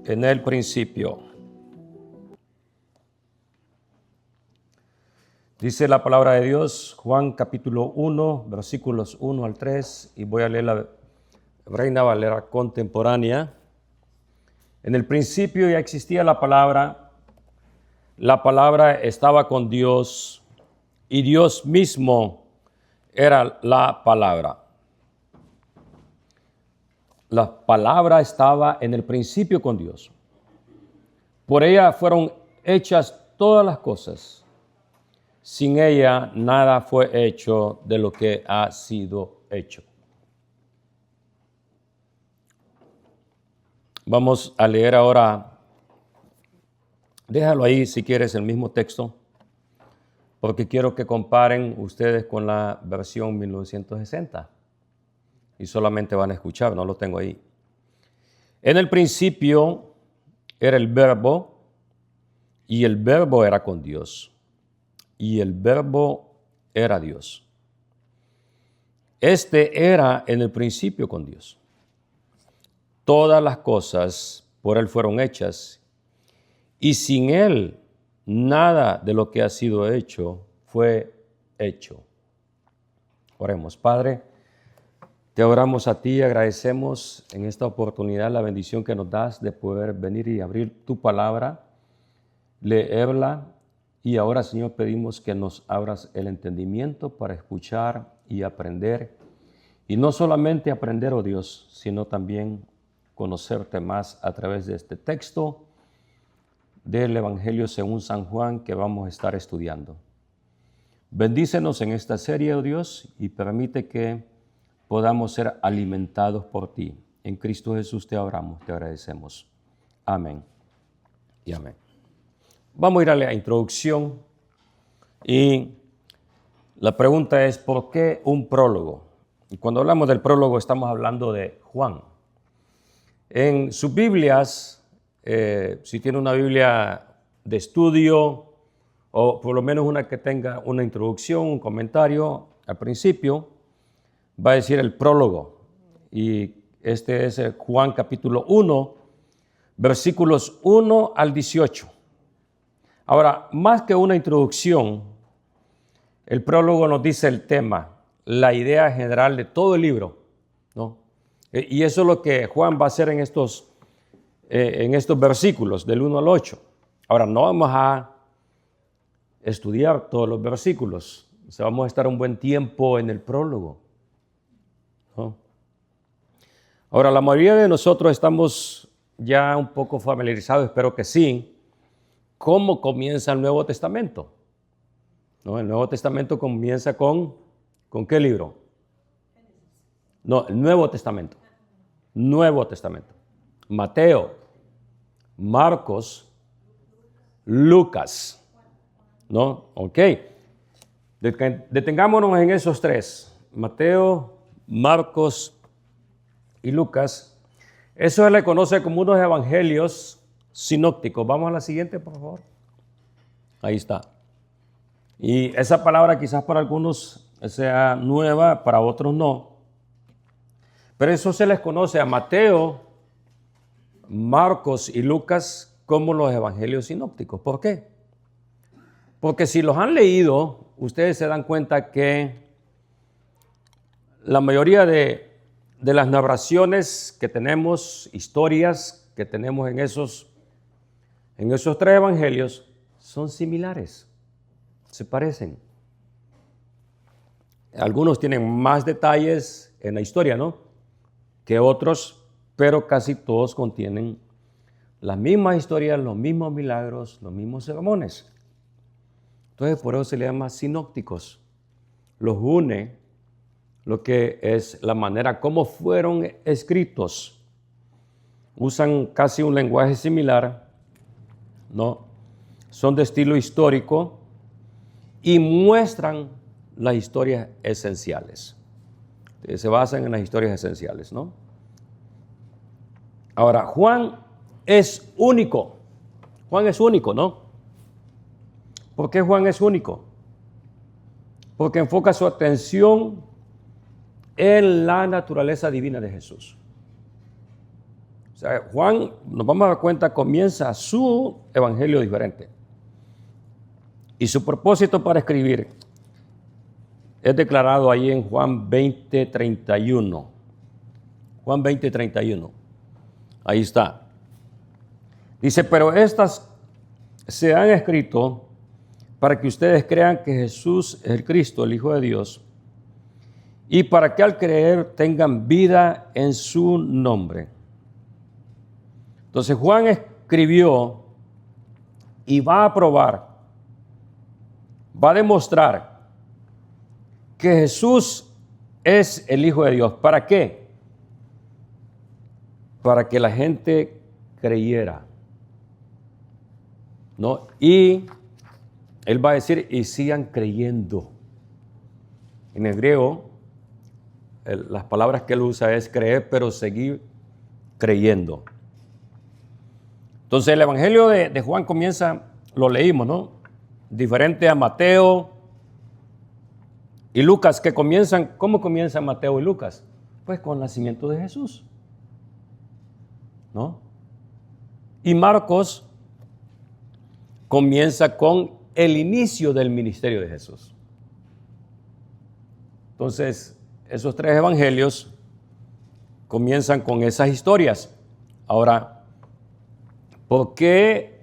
En el principio. Dice la palabra de Dios, Juan capítulo 1, versículos 1 al 3, y voy a leer la Reina Valera contemporánea. En el principio ya existía la palabra estaba con Dios, y Dios mismo era la palabra. La palabra estaba en el principio con Dios. Por ella fueron hechas todas las cosas. Sin ella nada fue hecho de lo que ha sido hecho. Vamos a leer ahora, déjalo ahí si quieres el mismo texto, porque quiero que comparen ustedes con la versión 1960. Y solamente van a escuchar, no lo tengo ahí. En el principio era el Verbo, y el Verbo era con Dios, y el Verbo era Dios. Este era en el principio con Dios. Todas las cosas por Él fueron hechas, y sin Él nada de lo que ha sido hecho fue hecho. Oremos. Padre, te oramos a ti y agradecemos en esta oportunidad la bendición que nos das de poder venir y abrir tu palabra, leerla, y ahora, Señor, pedimos que nos abras el entendimiento para escuchar y aprender, y no solamente aprender, oh Dios, sino también conocerte más a través de este texto del Evangelio según San Juan que vamos a estar estudiando. Bendícenos en esta serie, oh Dios, y permite que podamos ser alimentados por ti. En Cristo Jesús te oramos, te agradecemos. Amén y amén. Vamos a ir a la introducción y la pregunta es, ¿por qué un prólogo? Y cuando hablamos del prólogo estamos hablando de Juan. En sus Biblias, si tiene una Biblia de estudio o por lo menos una que tenga una introducción, un comentario al principio, va a decir el prólogo, y este es Juan capítulo 1, versículos 1 al 18. Ahora, más que una introducción, el prólogo nos dice el tema, la idea general de todo el libro, ¿no? Y eso es lo que Juan va a hacer en estos versículos, del 1 al 8. Ahora, no vamos a estudiar todos los versículos, o sea, vamos a estar un buen tiempo en el prólogo, ¿no? Ahora, la mayoría de nosotros estamos ya un poco familiarizados, espero que sí, cómo comienza el Nuevo Testamento, ¿no? El Nuevo Testamento comienza ¿con qué libro? No, el Nuevo Testamento. Nuevo Testamento. Mateo, Marcos, Lucas, ¿no? Ok. Detengámonos en esos tres. Mateo, Marcos y Lucas. Eso se le conoce como unos evangelios sinópticos. Vamos a la siguiente, por favor. Ahí está. Y esa palabra quizás para algunos sea nueva, para otros no. Pero eso se les conoce a Mateo, Marcos y Lucas como los evangelios sinópticos. ¿Por qué? Porque si los han leído, ustedes se dan cuenta que la mayoría de las narraciones que tenemos, historias que tenemos en esos tres evangelios, son similares, se parecen. Algunos tienen más detalles en la historia, ¿no?, que otros, pero casi todos contienen las mismas historias, los mismos milagros, los mismos sermones. Entonces, por eso se le llama sinópticos. Los une lo que es la manera como fueron escritos. Usan casi un lenguaje similar, ¿no? Son de estilo histórico y muestran las historias esenciales. Se basan en las historias esenciales, ¿no? Ahora, Juan es único. Juan es único, ¿no? ¿Por qué Juan es único? Porque enfoca su atención en la naturaleza divina de Jesús. O sea, Juan, nos vamos a dar cuenta, comienza su evangelio diferente. Y su propósito para escribir es declarado ahí en Juan 20:31. Juan 20:31. Ahí está. Dice, pero estas se han escrito para que ustedes crean que Jesús es el Cristo, el Hijo de Dios, y para que al creer tengan vida en su nombre. Entonces Juan escribió y va a probar, va a demostrar que Jesús es el Hijo de Dios. ¿Para qué? Para que la gente creyera, ¿no? Y él va a decir, y sigan creyendo. En el griego, las palabras que él usa es creer, pero seguir creyendo. Entonces el Evangelio de Juan comienza, lo leímos, ¿no? Diferente a Mateo y Lucas, que comienzan, ¿cómo comienzan Mateo y Lucas? Pues con el nacimiento de Jesús, ¿no? Y Marcos comienza con el inicio del ministerio de Jesús. Entonces, esos tres evangelios comienzan con esas historias. Ahora, ¿por qué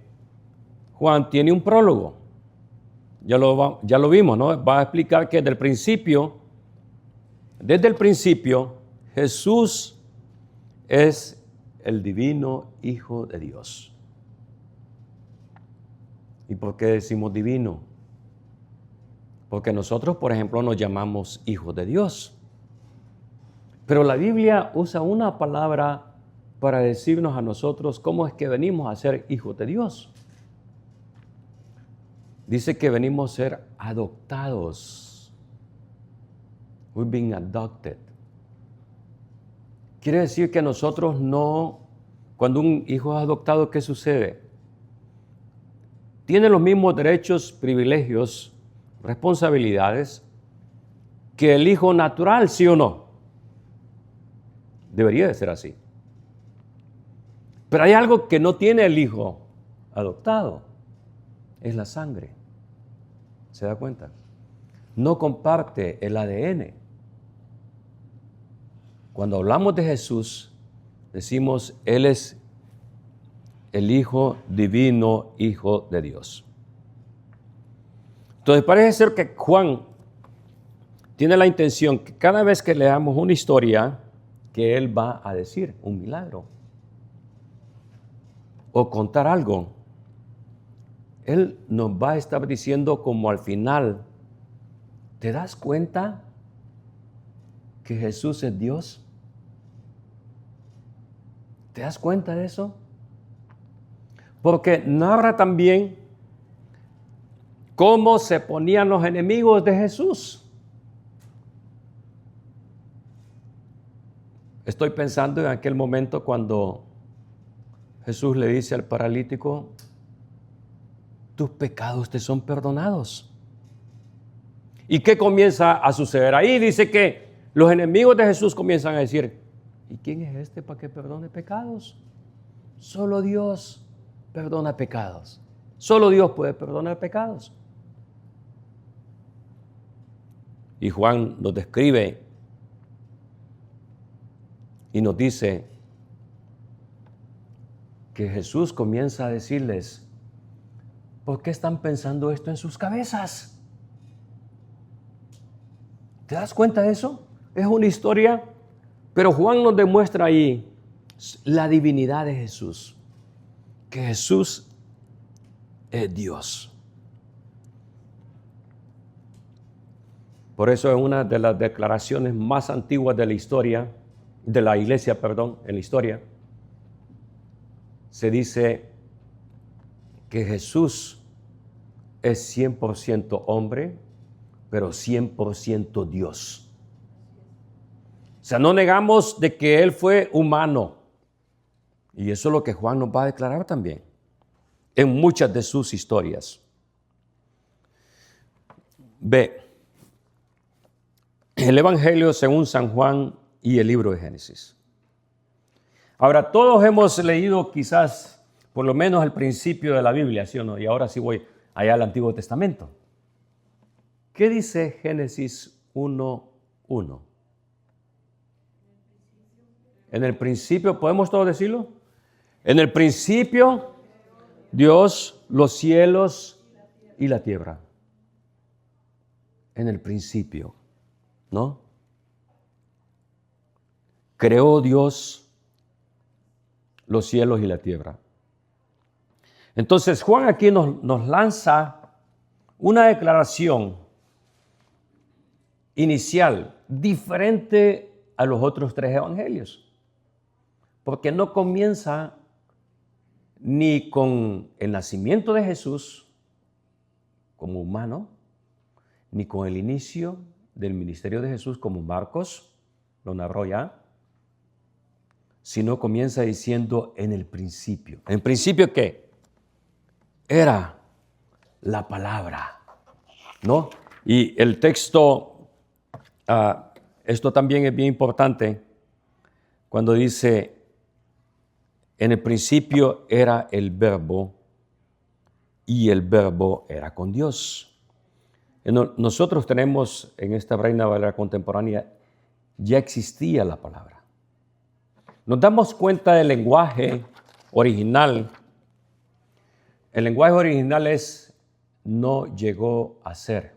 Juan tiene un prólogo? Ya lo vimos, ¿no? Va a explicar que desde el principio, Jesús es el divino Hijo de Dios. ¿Y por qué decimos divino? Porque nosotros, por ejemplo, nos llamamos hijos de Dios. Pero la Biblia usa una palabra para decirnos a nosotros cómo es que venimos a ser hijos de Dios. Dice que venimos a ser adoptados. We've been adopted. Quiere decir que nosotros no, cuando un hijo es adoptado, ¿qué sucede? Tiene los mismos derechos, privilegios, responsabilidades que el hijo natural, ¿sí o no? Debería de ser así. Pero hay algo que no tiene el hijo adoptado, es la sangre. ¿Se da cuenta? No comparte el ADN. Cuando hablamos de Jesús, decimos, Él es el Hijo divino, Hijo de Dios. Entonces parece ser que Juan tiene la intención que cada vez que leamos una historia, que él va a decir un milagro o contar algo, él nos va a estar diciendo como al final, ¿te das cuenta que Jesús es Dios? ¿Te das cuenta de eso? Porque narra también cómo se ponían los enemigos de Jesús. Estoy pensando en aquel momento cuando Jesús le dice al paralítico, tus pecados te son perdonados. ¿Y qué comienza a suceder ahí? Dice que los enemigos de Jesús comienzan a decir, ¿y quién es este para que perdone pecados? Solo Dios perdona pecados. Solo Dios puede perdonar pecados. Y Juan nos describe y nos dice que Jesús comienza a decirles, ¿por qué están pensando esto en sus cabezas? ¿Te das cuenta de eso? Es una historia, pero Juan nos demuestra ahí la divinidad de Jesús, que Jesús es Dios. Por eso es una de las declaraciones más antiguas de la historia, de la iglesia, en la historia, se dice que Jesús es 100% hombre, pero 100% Dios. O sea, no negamos de que Él fue humano. Y eso es lo que Juan nos va a declarar también en muchas de sus historias. Ve, el Evangelio según San Juan y el libro de Génesis. Ahora, todos hemos leído quizás por lo menos el principio de la Biblia, ¿sí o no? Y ahora sí voy allá al Antiguo Testamento. ¿Qué dice Génesis 1:1? En el principio, ¿podemos todos decirlo? En el principio, Dios, los cielos y la tierra. En el principio, ¿no? Creó Dios los cielos y la tierra. Entonces Juan aquí nos lanza una declaración inicial diferente a los otros tres evangelios, porque no comienza ni con el nacimiento de Jesús como humano, ni con el inicio del ministerio de Jesús como Marcos lo narró ya, sino comienza diciendo en el principio. ¿En el principio qué? Era la palabra, ¿no? Y el texto, esto también es bien importante, cuando dice, en el principio era el verbo y el verbo era con Dios. Nosotros tenemos en esta Reina Valera contemporánea, ya existía la palabra. Nos damos cuenta del lenguaje original. El lenguaje original es no llegó a ser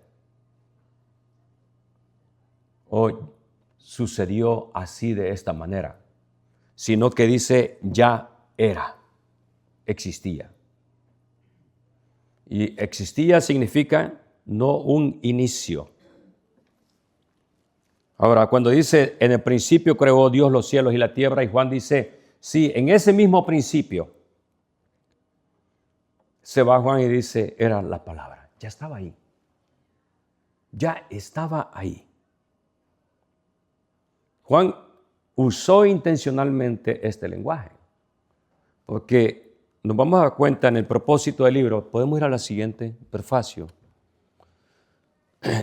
o sucedió así de esta manera, sino que dice ya era, existía. Y existía significa no un inicio. Ahora, cuando dice en el principio creó Dios los cielos y la tierra, y Juan dice, sí, en ese mismo principio, se va Juan y dice, era la palabra, ya estaba ahí. Ya estaba ahí. Juan usó intencionalmente este lenguaje, porque nos vamos a dar cuenta en el propósito del libro. Podemos ir a la siguiente, prefacio.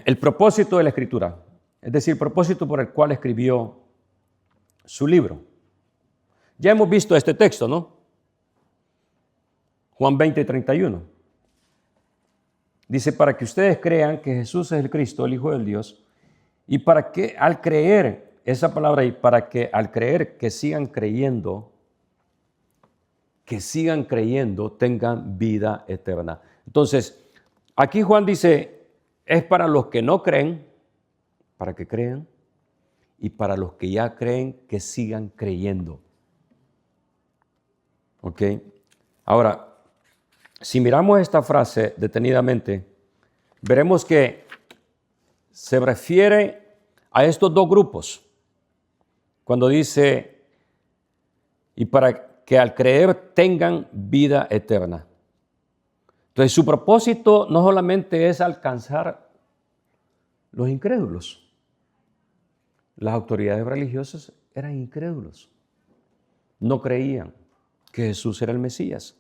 El propósito de la Escritura, es decir, el propósito por el cual escribió su libro. Ya hemos visto este texto, ¿no? Juan 20:31. Dice, para que ustedes crean que Jesús es el Cristo, el Hijo del Dios, y para que al creer, esa palabra ahí, para que al creer que sigan creyendo, tengan vida eterna. Entonces, aquí Juan dice, es para los que no creen, para que crean, y para los que ya creen, que sigan creyendo. ¿Ok? Ahora, si miramos esta frase detenidamente, veremos que se refiere a estos dos grupos. Cuando dice, y para que al creer tengan vida eterna. Entonces, su propósito no solamente es alcanzar los incrédulos. Las autoridades religiosas eran incrédulos. No creían que Jesús era el Mesías.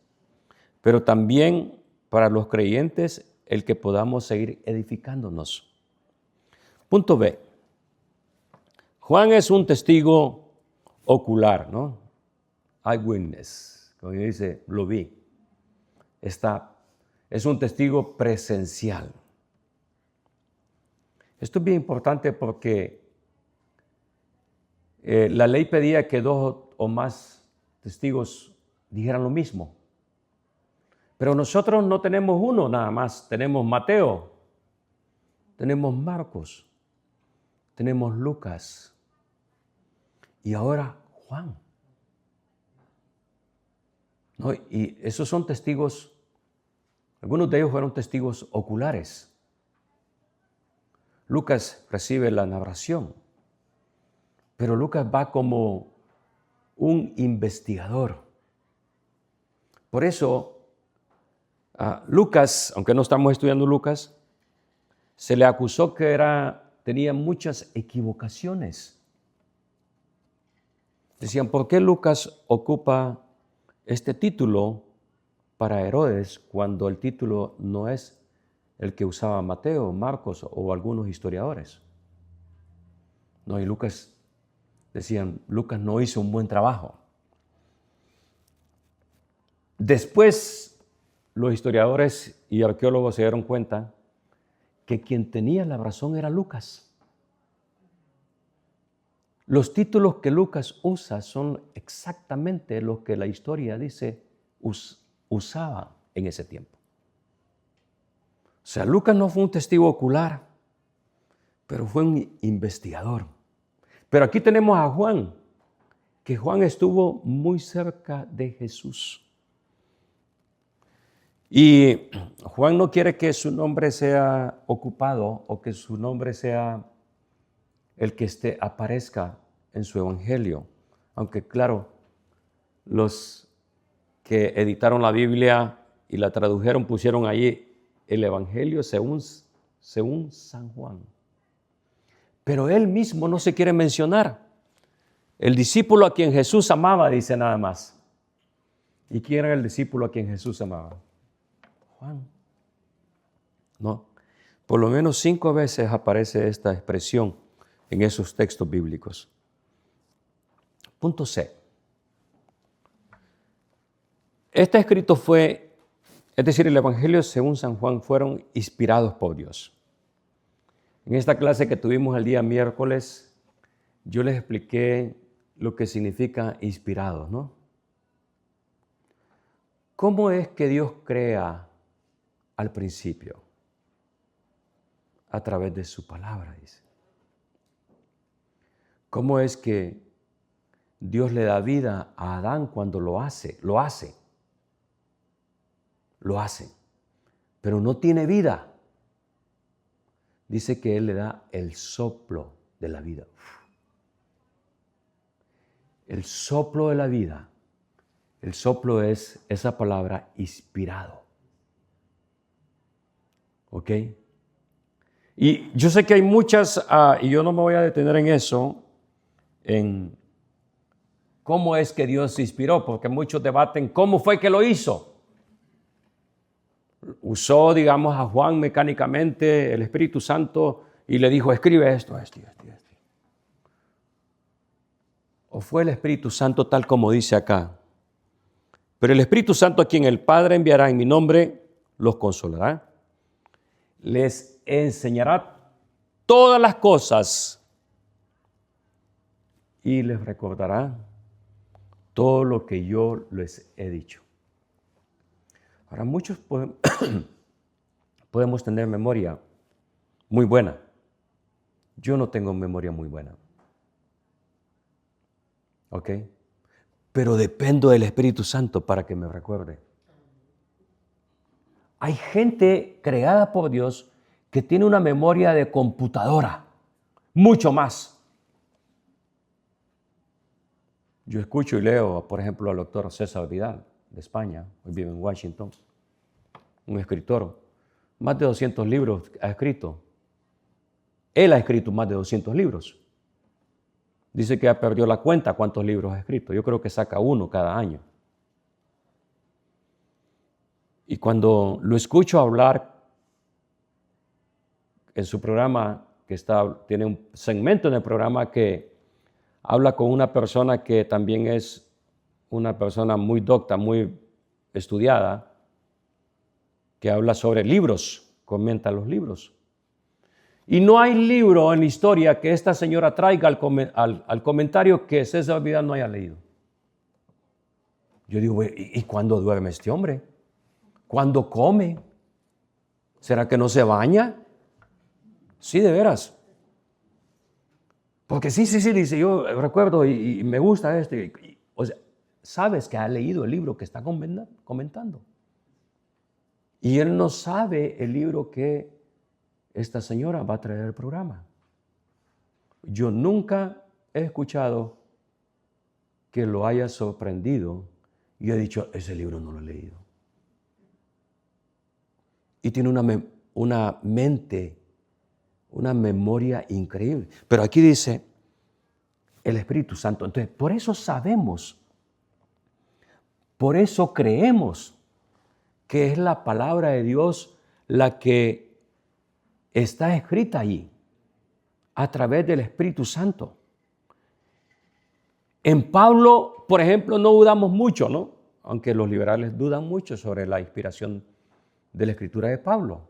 Pero también para los creyentes, el que podamos seguir edificándonos. Punto B. Juan es un testigo ocular, ¿no? Eyewitness, como dice, lo vi. Es un testigo presencial. Esto es bien importante porque la ley pedía que dos o más testigos dijeran lo mismo. Pero nosotros no tenemos uno nada más. Tenemos Mateo, tenemos Marcos, tenemos Lucas y ahora Juan. ¿No? Y esos son testigos, algunos de ellos fueron testigos oculares. Lucas recibe la narración, pero Lucas va como un investigador. Por eso, Lucas, aunque no estamos estudiando Lucas, se le acusó que tenía muchas equivocaciones. Decían, ¿por qué Lucas ocupa este título para Herodes cuando el título no es el que usaba Mateo, Marcos o algunos historiadores? No, y Lucas, decían, Lucas no hizo un buen trabajo. Después, los historiadores y arqueólogos se dieron cuenta que quien tenía la razón era Lucas. Los títulos que Lucas usa son exactamente los que la historia dice usaba en ese tiempo. O sea, Lucas no fue un testigo ocular, pero fue un investigador. Pero aquí tenemos a Juan, que Juan estuvo muy cerca de Jesús. Y Juan no quiere que su nombre sea ocupado o que su nombre sea el que aparezca en su evangelio. Aunque claro, los que editaron la Biblia y la tradujeron pusieron allí el evangelio según San Juan. Pero él mismo no se quiere mencionar. El discípulo a quien Jesús amaba, dice nada más. ¿Y quién era el discípulo a quien Jesús amaba? Juan. No. Por lo menos 5 veces aparece esta expresión en esos textos bíblicos. Punto C. Este escrito es decir, el Evangelio según San Juan fueron inspirados por Dios. En esta clase que tuvimos el día miércoles, yo les expliqué lo que significa inspirados, ¿no? ¿Cómo es que Dios crea al principio? A través de su palabra, dice. ¿Cómo es que Dios le da vida a Adán cuando lo hace? Lo hace, pero no tiene vida. Dice que Él le da el soplo de la vida. El soplo de la vida. El soplo es esa palabra inspirado. ¿Ok? Y yo sé que hay muchas, y yo no me voy a detener en eso, en cómo es que Dios se inspiró, porque muchos debaten cómo fue que lo hizo. Usó, digamos, a Juan mecánicamente el Espíritu Santo y le dijo, escribe esto. O fue el Espíritu Santo tal como dice acá. Pero el Espíritu Santo a quien el Padre enviará en mi nombre, los consolará. Les enseñará todas las cosas y les recordará todo lo que yo les he dicho. Ahora, muchos podemos tener memoria muy buena. Yo no tengo memoria muy buena. ¿Ok? Pero dependo del Espíritu Santo para que me recuerde. Hay gente creada por Dios que tiene una memoria de computadora, mucho más. Yo escucho y leo, por ejemplo, al doctor César Vidal, de España, hoy vive en Washington, un escritor. Más de 200 libros ha escrito. Él ha escrito más de 200 libros. Dice que ya perdió la cuenta cuántos libros ha escrito. Yo creo que saca uno cada año. Y cuando lo escucho hablar en su programa, tiene un segmento en el programa que habla con una persona que también es una persona muy docta, muy estudiada, que habla sobre libros, comenta los libros. Y no hay libro en la historia que esta señora traiga al comentario que César Vidal no haya leído. Yo digo, ¿y cuándo duerme este hombre? ¿Cuándo come? ¿Será que no se baña? Sí, de veras. Porque sí, dice, yo recuerdo y me gusta esto. O sea, sabes que ha leído el libro que está comentando. Y él no sabe el libro que esta señora va a traer al programa. Yo nunca he escuchado que lo haya sorprendido y he dicho, ese libro no lo he leído. Y tiene una mente, una memoria increíble. Pero aquí dice el Espíritu Santo. Entonces, por eso sabemos, por eso creemos que es la palabra de Dios la que está escrita allí a través del Espíritu Santo. En Pablo, por ejemplo, no dudamos mucho, ¿no? aunque los liberales dudan mucho sobre la inspiración de la escritura de Pablo,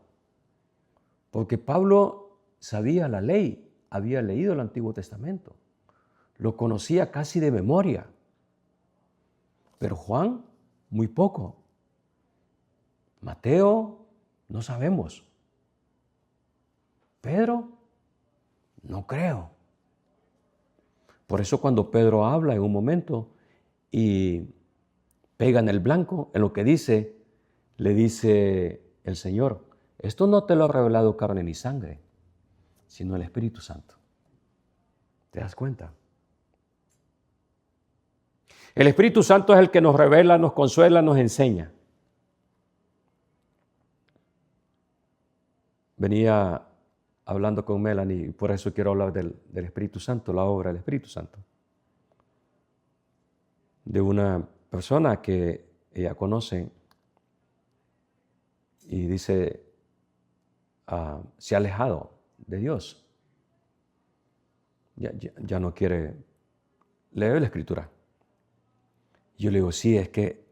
porque Pablo sabía la ley, había leído el Antiguo Testamento, lo conocía casi de memoria, pero Juan muy poco. Mateo no sabemos. Pedro no creo. Por eso cuando Pedro habla en un momento y pega en el blanco, en lo que dice, le dice el Señor, esto no te lo ha revelado carne ni sangre, sino el Espíritu Santo. ¿Te das cuenta? El Espíritu Santo es el que nos revela, nos consuela, nos enseña. Venía hablando con Melanie, y por eso quiero hablar del Espíritu Santo, la obra del Espíritu Santo. De una persona que ella conoce y dice, se ha alejado de Dios. Ya no quiere leer la Escritura. Yo le digo, sí, es que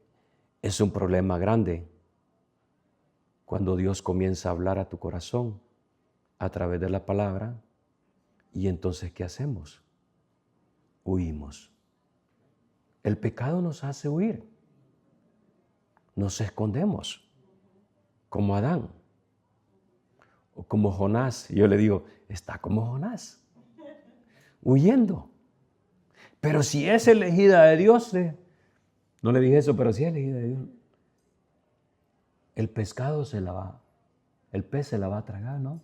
es un problema grande cuando Dios comienza a hablar a tu corazón a través de la palabra, y entonces, ¿qué hacemos? Huimos. El pecado nos hace huir. Nos escondemos, como Adán, o como Jonás. Yo le digo, está como Jonás, huyendo. Pero si es elegida de Dios, no le dije eso, pero si es elegida de Dios, el pescado el pez se la va a tragar, ¿no?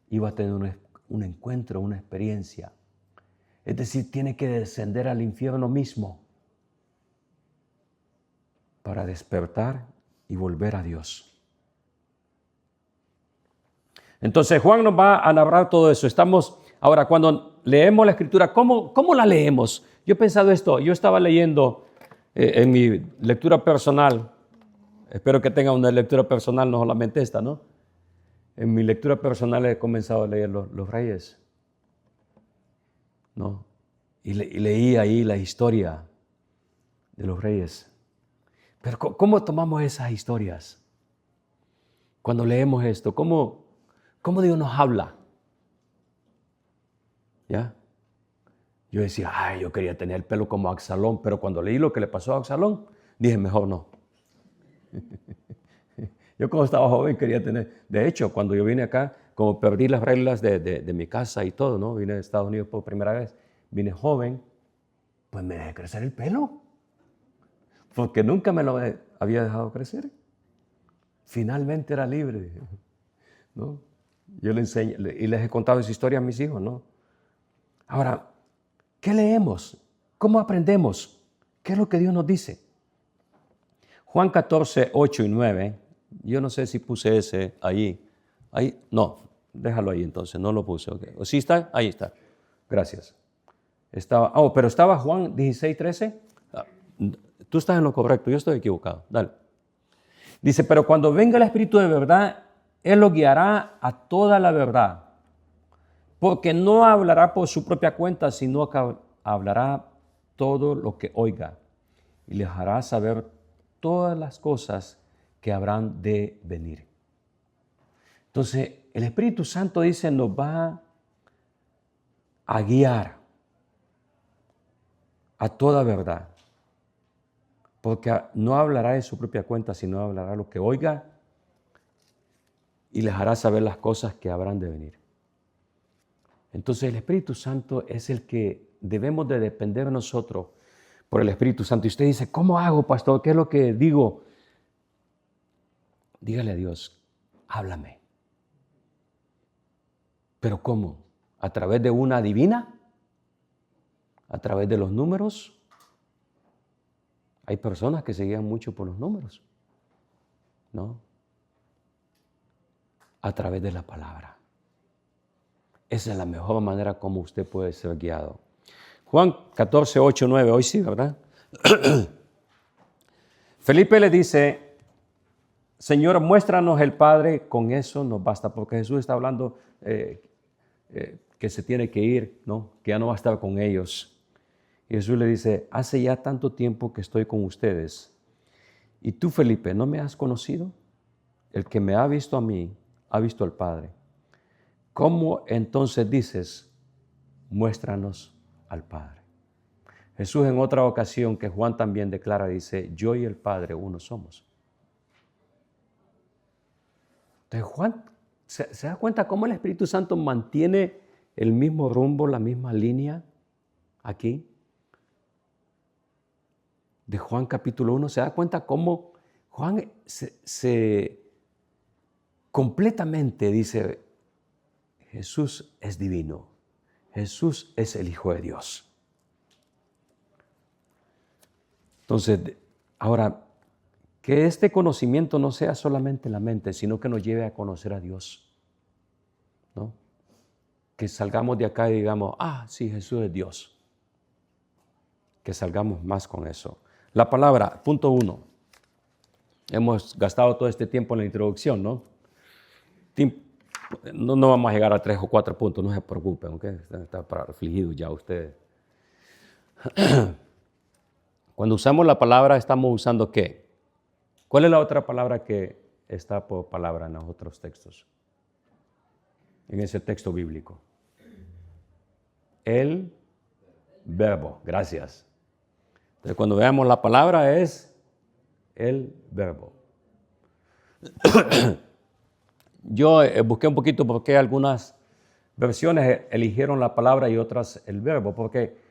Y va a tener un encuentro, una experiencia. Es decir, tiene que descender al infierno mismo para despertar y volver a Dios. Entonces Juan nos va a narrar todo eso. Ahora, cuando leemos la Escritura, ¿cómo la leemos? Yo he pensado esto, yo estaba leyendo en mi lectura personal, espero que tenga una lectura personal, no solamente esta, ¿no? En mi lectura personal he comenzado a leer los Reyes, ¿no? Y leí ahí la historia de los Reyes. Pero ¿cómo tomamos esas historias? Cuando leemos esto, ¿cómo Dios nos habla? ¿Ya? Yo decía, yo quería tener el pelo como Absalón, pero cuando leí lo que le pasó a Absalón, dije, mejor no. Yo cuando estaba joven quería tener, de hecho, cuando yo vine acá, como perdí las reglas de mi casa y todo, ¿no? Vine de Estados Unidos por primera vez, vine joven, pues me dejé crecer el pelo, porque nunca me lo había dejado crecer. Finalmente era libre, ¿no? Yo le enseño, y les he contado esa historia a mis hijos, ¿no? Ahora, ¿qué leemos? ¿Cómo aprendemos? ¿Qué es lo que Dios nos dice? Juan 14, 8 y 9, yo no sé si puse ese ahí, no, déjalo ahí entonces, no lo puse, okay. ¿O sí está? Ahí está, gracias. Pero estaba Juan 16, 13, tú estás en lo correcto, yo estoy equivocado, dale. Dice, pero cuando venga el Espíritu de verdad, Él lo guiará a toda la verdad, porque no hablará por su propia cuenta, sino que hablará todo lo que oiga y les hará saber todas las cosas que habrán de venir. Entonces, el Espíritu Santo dice, nos va a guiar a toda verdad, porque no hablará de su propia cuenta, sino hablará lo que oiga y les hará saber las cosas que habrán de venir. Entonces, el Espíritu Santo es el que debemos de depender nosotros por el Espíritu Santo. Y usted dice, ¿cómo hago, pastor? ¿Qué es lo que digo? Dígale a Dios, háblame. ¿Pero cómo? ¿A través de una divina? ¿A través de los números? Hay personas que se guían mucho por los números, ¿no? A través de la palabra. Esa es la mejor manera como usted puede ser guiado. Juan 14, 8, 9, hoy sí, ¿verdad? Felipe le dice, Señor, muéstranos el Padre, con eso nos basta, porque Jesús está hablando que se tiene que ir, ¿no? Que ya no va a estar con ellos. Y Jesús le dice, hace ya tanto tiempo que estoy con ustedes. Y tú, Felipe, ¿no me has conocido? El que me ha visto a mí, ha visto al Padre. ¿Cómo entonces dices, muéstranos al Padre? Jesús en otra ocasión que Juan también declara, dice, yo y el Padre uno somos. Entonces Juan se da cuenta cómo el Espíritu Santo mantiene el mismo rumbo, la misma línea aquí. De Juan capítulo 1, se da cuenta cómo Juan se completamente dice, Jesús es divino, Jesús es el Hijo de Dios. Entonces, ahora, que este conocimiento no sea solamente en la mente, sino que nos lleve a conocer a Dios, ¿no? Que salgamos de acá y digamos, sí, Jesús es Dios. Que salgamos más con eso. La palabra, punto 1. Hemos gastado todo este tiempo en la introducción, ¿no? No vamos a llegar a 3 o 4 puntos, no se preocupen, ¿ok? Está para afligidos ya ustedes. Cuando usamos la palabra, ¿estamos usando qué? ¿Cuál es la otra palabra que está por palabra en los otros textos? En ese texto bíblico. El verbo, gracias. Entonces, cuando veamos la palabra es el verbo. Yo busqué un poquito por qué algunas versiones eligieron la palabra y otras el verbo, porque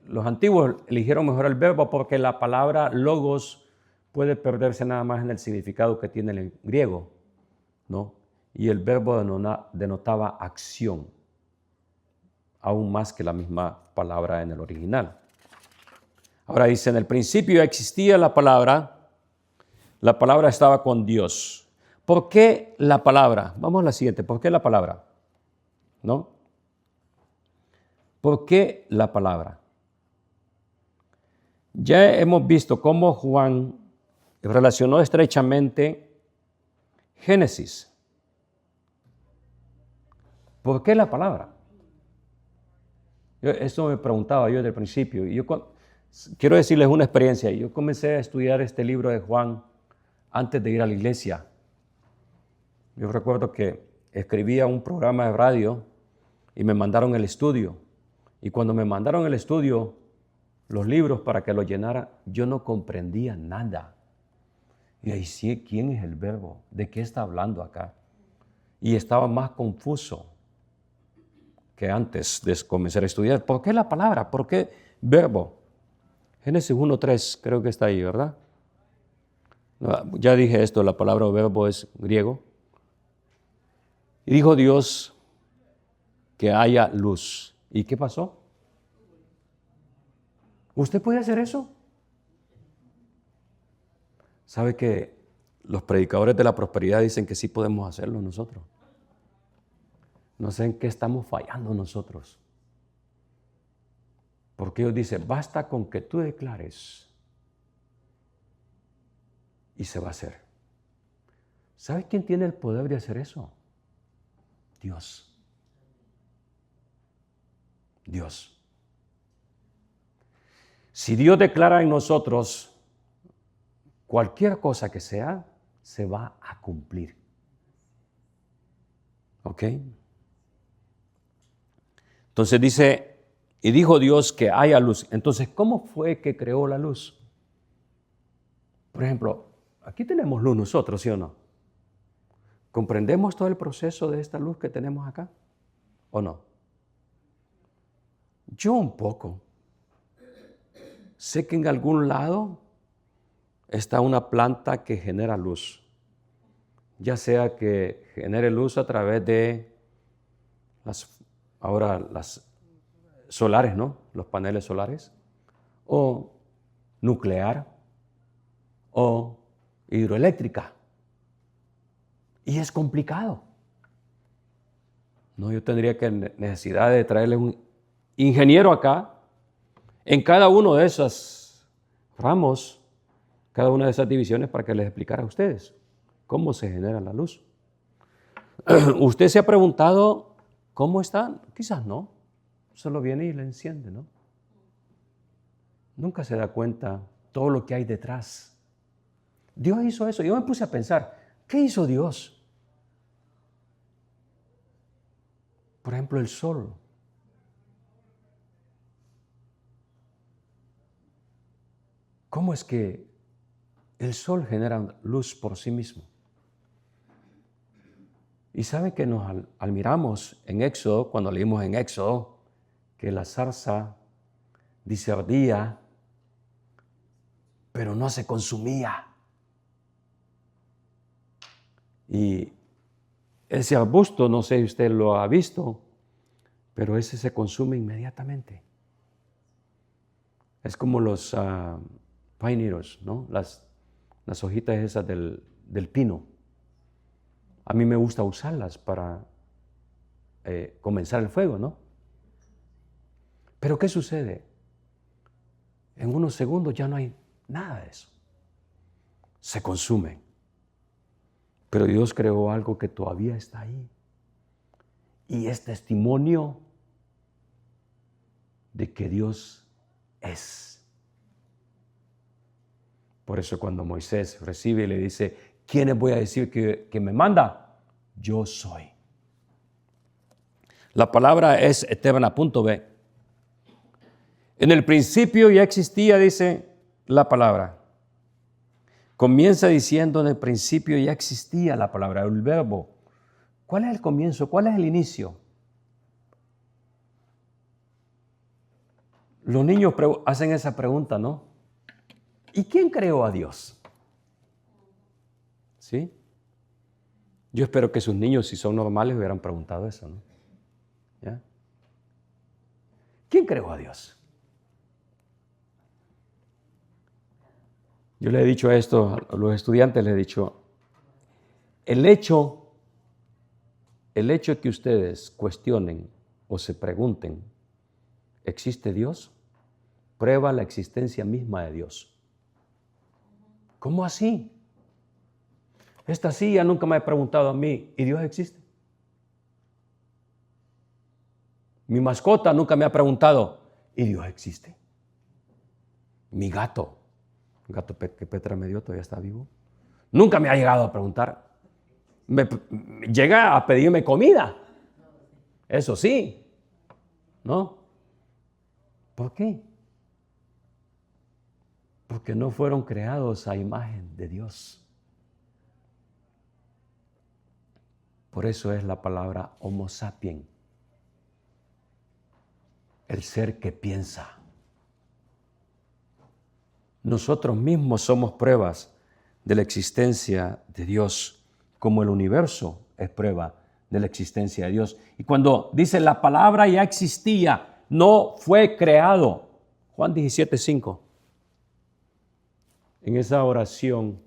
los antiguos eligieron mejor el verbo porque la palabra logos puede perderse nada más en el significado que tiene el griego, ¿no? Y el verbo denotaba acción, aún más que la misma palabra en el original. Ahora dice, en el principio existía la palabra estaba con Dios. ¿Por qué la palabra? Vamos a la siguiente, ¿por qué la palabra? ¿No? ¿Por qué la palabra? Ya hemos visto cómo Juan relacionó estrechamente Génesis. ¿Por qué la palabra? Esto me preguntaba yo desde el principio. Y quiero decirles una experiencia. Yo comencé a estudiar este libro de Juan antes de ir a la iglesia. Yo recuerdo que escribía un programa de radio y me mandaron el estudio. Y cuando me mandaron el estudio, los libros para que lo llenara, yo no comprendía nada. Y ahí sí, ¿quién es el verbo? ¿De qué está hablando acá? Y estaba más confuso que antes de comenzar a estudiar. ¿Por qué la palabra? ¿Por qué verbo? Génesis 1:3 creo que está ahí, ¿verdad? Ya dije esto, la palabra verbo es griego. Y dijo Dios que haya luz. ¿Y qué pasó? ¿Usted puede hacer eso? ¿Sabe que los predicadores de la prosperidad dicen que sí podemos hacerlo nosotros? No sé en qué estamos fallando nosotros. Porque ellos dicen, basta con que tú declares y se va a hacer. ¿Sabe quién tiene el poder de hacer eso? Dios. Dios. Si Dios declara en nosotros cualquier cosa que sea, se va a cumplir. ¿Ok? Entonces dice, y dijo Dios que haya luz. Entonces, ¿cómo fue que creó la luz? Por ejemplo, aquí tenemos luz nosotros, ¿sí o no? ¿Comprendemos todo el proceso de esta luz que tenemos acá? ¿O no? Yo un poco. Sé que en algún lado está una planta que genera luz. Ya sea que genere luz a través de las solares, ¿no? Los paneles solares. O nuclear. O hidroeléctrica. Y es complicado. No, yo tendría que necesidad de traerle un ingeniero acá. En cada uno de esos ramos, cada una de esas divisiones para que les explicara a ustedes cómo se genera la luz. ¿Usted se ha preguntado cómo está? Quizás no. Solo viene y le enciende, ¿no? nunca se da cuenta todo lo que hay detrás. Dios hizo eso. Yo me puse a pensar, ¿qué hizo Dios? Por ejemplo, el sol. ¿Cómo es que el sol genera luz por sí mismo? Y sabe que nos admiramos en Éxodo, cuando leímos en Éxodo, que la zarza dice ardía, pero no se consumía. Y ese arbusto, no sé si usted lo ha visto, pero ese se consume inmediatamente. Es como los pine needles, ¿no? Las hojitas esas del pino. A mí me gusta usarlas para comenzar el fuego, ¿no? Pero ¿qué sucede? En unos segundos ya no hay nada de eso. Se consumen. Pero Dios creó algo que todavía está ahí. Y es testimonio de que Dios es. Por eso cuando Moisés recibe y le dice, ¿quién voy a decir que me manda? Yo soy. La palabra es eterna, punto B. En el principio ya existía, dice la palabra. Comienza diciendo, en el principio ya existía la palabra, el verbo. ¿Cuál es el comienzo? ¿Cuál es el inicio? Los niños hacen esa pregunta, ¿no? ¿Y quién creó a Dios? ¿Sí? Yo espero que sus niños, si son normales, hubieran preguntado eso, ¿no? ¿Ya? ¿Quién creó a Dios? Yo le he dicho esto a los estudiantes, les he dicho, el hecho que ustedes cuestionen o se pregunten, ¿existe Dios? Prueba la existencia misma de Dios. ¿Cómo así? Esta silla nunca me ha preguntado a mí, ¿y Dios existe? Mi mascota nunca me ha preguntado, ¿y Dios existe? Mi gato, el gato que Petra me dio todavía está vivo, nunca me ha llegado a preguntar. Llega a pedirme comida. Eso sí, ¿no? ¿Por qué? Porque no fueron creados a imagen de Dios. Por eso es la palabra Homo sapiens, el ser que piensa. Nosotros mismos somos pruebas de la existencia de Dios, como el universo es prueba de la existencia de Dios. Y cuando dice la palabra ya existía, no fue creado. Juan 17:5. En esa oración,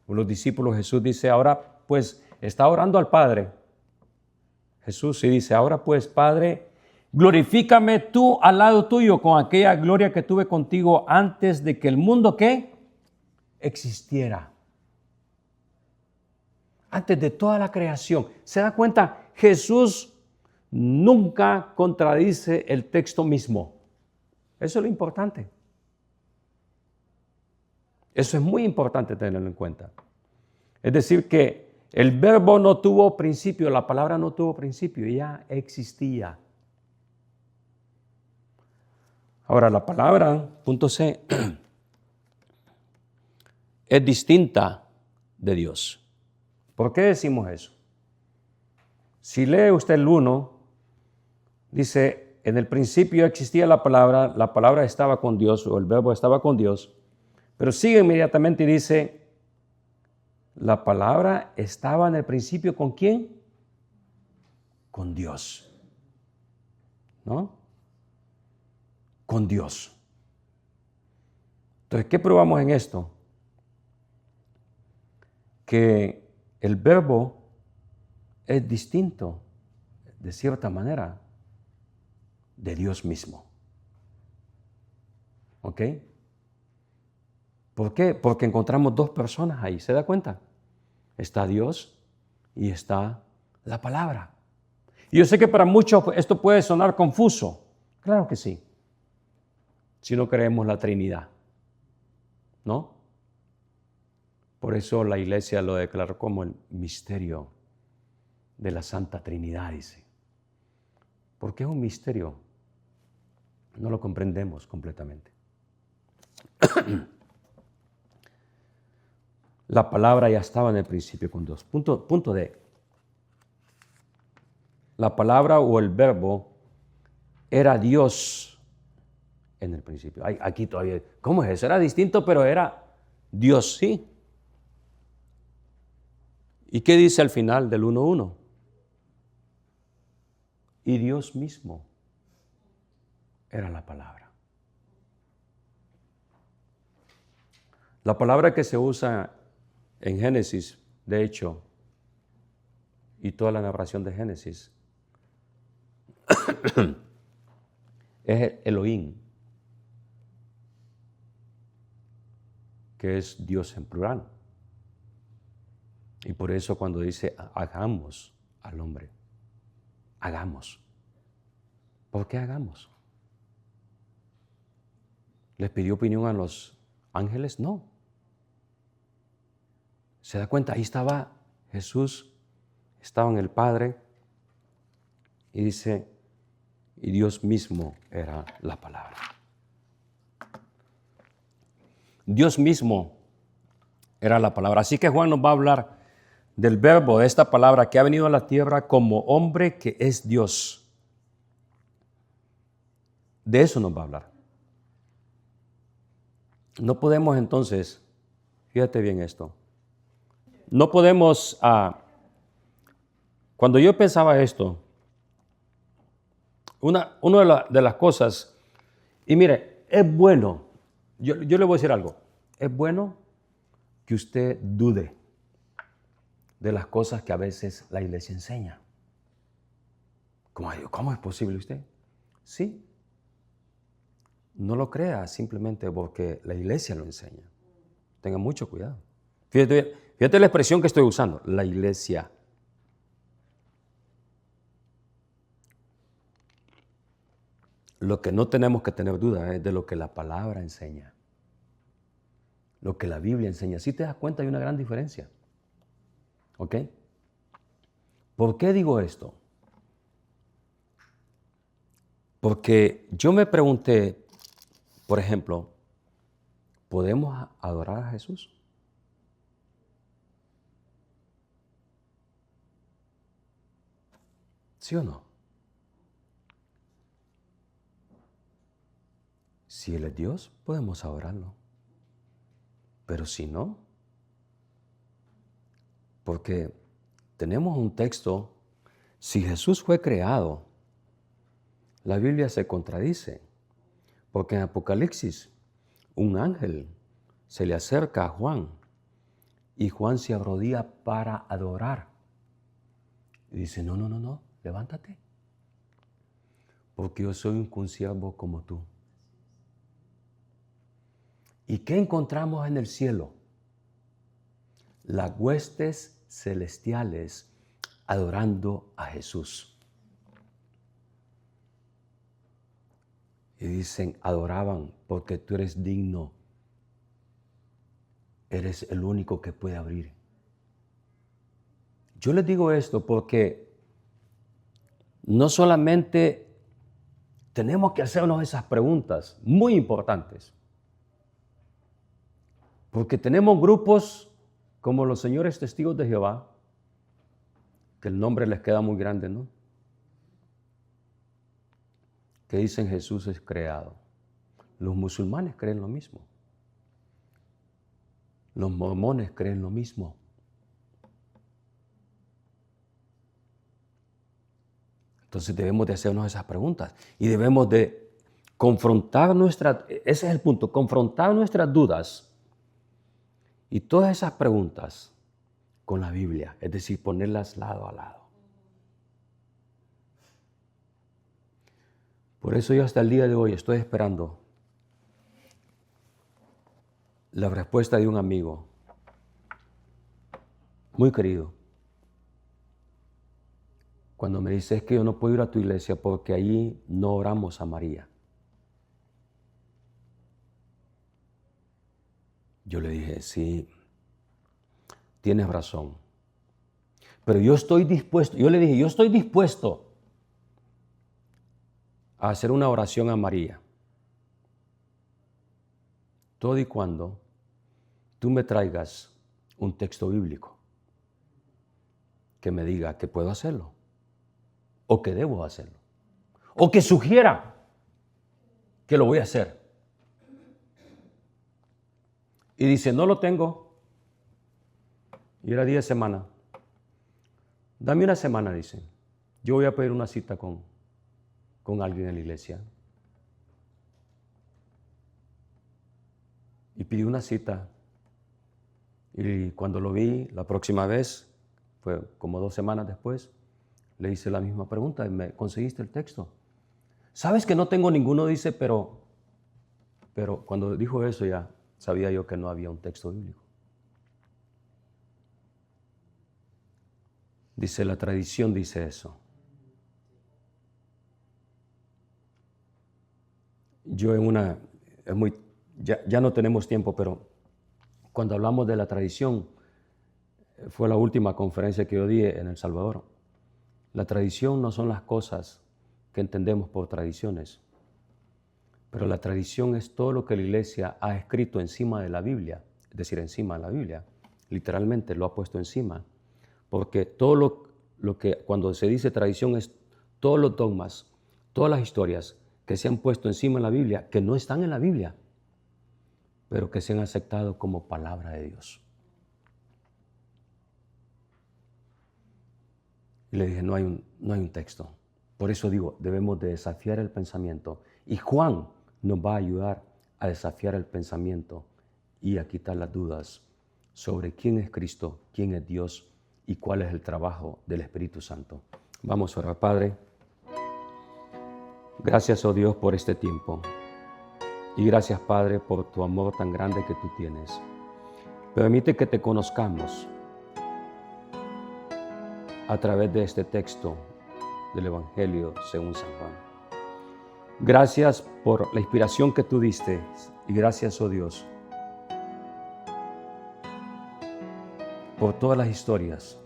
los discípulos, Jesús dice, ahora pues, está orando al Padre. Jesús sí dice, ahora pues, Padre, glorifícame tú al lado tuyo con aquella gloria que tuve contigo antes de que el mundo, ¿qué? Existiera. Antes de toda la creación. ¿Se da cuenta? Jesús nunca contradice el texto mismo. Eso es lo importante. Eso es muy importante tenerlo en cuenta. Es decir, que el verbo no tuvo principio, la palabra no tuvo principio, ya existía. Ahora, la palabra, punto C, es distinta de Dios. ¿Por qué decimos eso? Si lee usted el 1, dice, en el principio existía la palabra estaba con Dios, o el verbo estaba con Dios, pero sigue inmediatamente y dice, la palabra estaba en el principio ¿con quién? Con Dios. ¿No? Con Dios. Entonces, ¿qué probamos en esto? Que el verbo es distinto, de cierta manera, de Dios mismo. ¿Ok? ¿Por qué? Porque encontramos dos personas ahí, ¿se da cuenta? Está Dios y está la palabra. Y yo sé que para muchos esto puede sonar confuso. Claro que sí. si no creemos la Trinidad, ¿no? Por eso la Iglesia lo declaró como el misterio de la Santa Trinidad, dice. ¿Por qué es un misterio? No lo comprendemos completamente. La palabra ya estaba en el principio con Dios. Punto D. La palabra o el verbo era Dios en el principio. Aquí todavía, ¿cómo es eso? Era distinto, pero era Dios, sí. ¿Y qué dice al final del 1:1? Y Dios mismo era la palabra. La palabra que se usa en Génesis, de hecho, y toda la narración de Génesis, es Elohim, que es Dios en plural. Y por eso cuando dice hagamos al hombre, hagamos. ¿Por qué hagamos? ¿Les pidió opinión a los ángeles? No. ¿Se da cuenta? Ahí estaba Jesús, estaba en el Padre y dice, y Dios mismo era la palabra. Dios mismo era la palabra. Así que Juan nos va a hablar del verbo, de esta palabra que ha venido a la tierra como hombre que es Dios. De eso nos va a hablar. No podemos entonces, fíjate bien esto, no podemos, cuando yo pensaba esto, una de las cosas, y mire, es bueno, yo le voy a decir algo, es bueno que usted dude de las cosas que a veces la iglesia enseña. ¿Cómo es posible usted? Sí. No lo crea simplemente porque la iglesia lo enseña. Tenga mucho cuidado. Fíjate la expresión que estoy usando, la iglesia. Lo que no tenemos que tener duda es de lo que la palabra enseña. Lo que la Biblia enseña. Si te das cuenta, hay una gran diferencia. ¿Ok? ¿Por qué digo esto? Porque yo me pregunté, por ejemplo, ¿podemos adorar a Jesús? ¿Sí o no? Si Él es Dios, podemos adorarlo. Pero si no, porque tenemos un texto, si Jesús fue creado, la Biblia se contradice, porque en Apocalipsis un ángel se le acerca a Juan y Juan se arrodilla para adorar. Y dice, no, levántate, porque yo soy un consiervo como tú. ¿Y qué encontramos en el cielo? Las huestes celestiales adorando a Jesús. Y dicen, adoraban porque tú eres digno. Eres el único que puede abrir. Yo les digo esto porque no solamente tenemos que hacernos esas preguntas muy importantes, porque tenemos grupos como los señores testigos de Jehová, que el nombre les queda muy grande, ¿no? Que dicen Jesús es creado. Los musulmanes creen lo mismo. Los mormones creen lo mismo. Entonces debemos de hacernos esas preguntas y debemos de confrontar ese es el punto, confrontar nuestras dudas y todas esas preguntas con la Biblia, es decir, ponerlas lado a lado. Por eso yo hasta el día de hoy estoy esperando la respuesta de un amigo muy querido. Cuando me dice, es que yo no puedo ir a tu iglesia porque allí no oramos a María. Yo le dije, sí, tienes razón. Pero yo estoy dispuesto, yo le dije, yo estoy dispuesto a hacer una oración a María. Todo y cuando tú me traigas un texto bíblico que me diga que puedo hacerlo, o que debo hacerlo, o que sugiera que lo voy a hacer. Y dice, no lo tengo. Y era 10 semanas. Dame una semana, dice. Yo voy a pedir una cita con alguien en la iglesia. Y pidió una cita. Y cuando lo vi la próxima vez, fue como 2 semanas después, le hice la misma pregunta. ¿Me conseguiste el texto? ¿Sabes que no tengo ninguno? Dice, pero cuando dijo eso ya sabía yo que no había un texto bíblico. Dice, la tradición dice eso. Yo ya no tenemos tiempo, pero cuando hablamos de la tradición, fue la última conferencia que yo di en El Salvador. La tradición no son las cosas que entendemos por tradiciones, pero la tradición es todo lo que la iglesia ha escrito encima de la Biblia, es decir, encima de la Biblia, literalmente lo ha puesto encima, porque todo lo que cuando se dice tradición es todos los dogmas, todas las historias que se han puesto encima de la Biblia, que no están en la Biblia, pero que se han aceptado como palabra de Dios. Y le dije, no hay un texto. Por eso digo, debemos de desafiar el pensamiento. Y Juan nos va a ayudar a desafiar el pensamiento y a quitar las dudas sobre quién es Cristo, quién es Dios y cuál es el trabajo del Espíritu Santo. Vamos a orar. Padre, gracias, oh Dios, por este tiempo. Y gracias, Padre, por tu amor tan grande que tú tienes. Permite que te conozcamos a través de este texto del Evangelio según San Juan. Gracias por la inspiración que tú diste y gracias, oh Dios, por todas las historias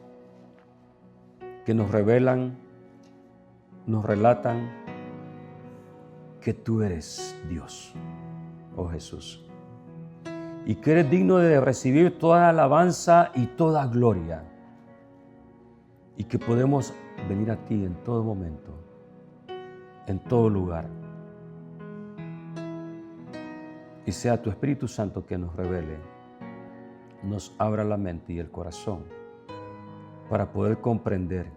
que nos revelan, nos relatan que tú eres Dios, oh Jesús, y que eres digno de recibir toda alabanza y toda gloria, y que podemos venir a ti en todo momento, en todo lugar, y sea tu Espíritu Santo que nos revele, nos abra la mente y el corazón para poder comprender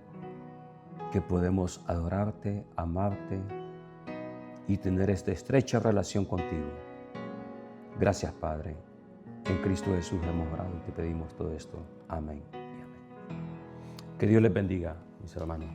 que podemos adorarte, amarte y tener esta estrecha relación contigo. Gracias, Padre. En Cristo Jesús hemos orado y te pedimos todo esto. Amén y amén. Que Dios les bendiga, mis hermanos.